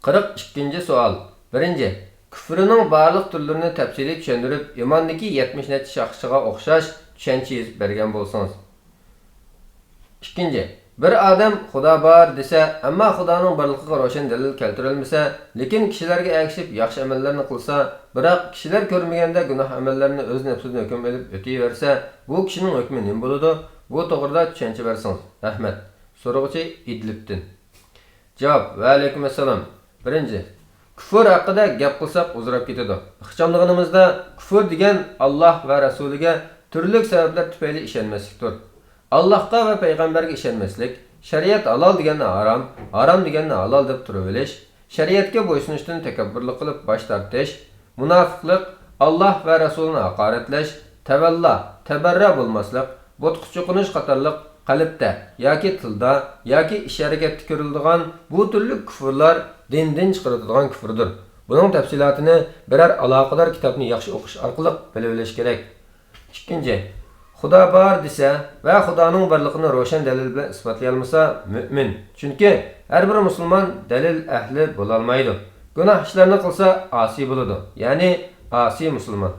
42. savol. 1. Küfrünün barlıq türlərini təfsili tushundirib, imondagi 70 necha shaxsga o'xshash tushuncha yozib bergan bo'lsangiz. 2. Bir odam Xudo bor desa, ammo Xudoning borligiga ro'shan dalil keltirilmasa, lekin kishilarga ergashib yaxshi amallarni qilsa, biroq kishilar ko'rmaganda gunoh amallarini o'z nafsidan hukm qilib o'tayversa, bu kishining hukmi nima bo'ladi? Bu to'g'rida tushuncha bersangiz. Rahmat. So'rovchi Idlibdan. Javob: Va alaykum assalom. 1. Küfür haqida gap qilsak uzrab ketadi. Ixchamligimizda küfür degan Alloh va rasuliga turli sabablar tufayli ishonmaslikdir. Allohga va payg'ambarga ishonmaslik, shariat halol deganni harom, harom deganni halol deb turaverish, shariatga bo'ysunishdan takabburlik qilib bosh tortish, munofiqlik, Alloh va rasulini haqoratlash, tavallo, tabarra bo'lmaslik, butqa cho'qinish qatorliq qalbda yoki tilda yoki ish harakatda ko'riladigan bu turli kufrlar dindan chiqariladigan kufrdir. Buning tafsilotini biror aloqador kitobni yaxshi o'qish orqali bilib olish kerak. 2. Xudo bor desa va Xudoning borligini ro'shan dalil bilan isbotlay olmasa mu'min. Chunki har bir musulmon dalil ahli bo'la olmaydi. Gunoh ishlarni qilsa asi bo'ladi. Ya'ni asi musulmon.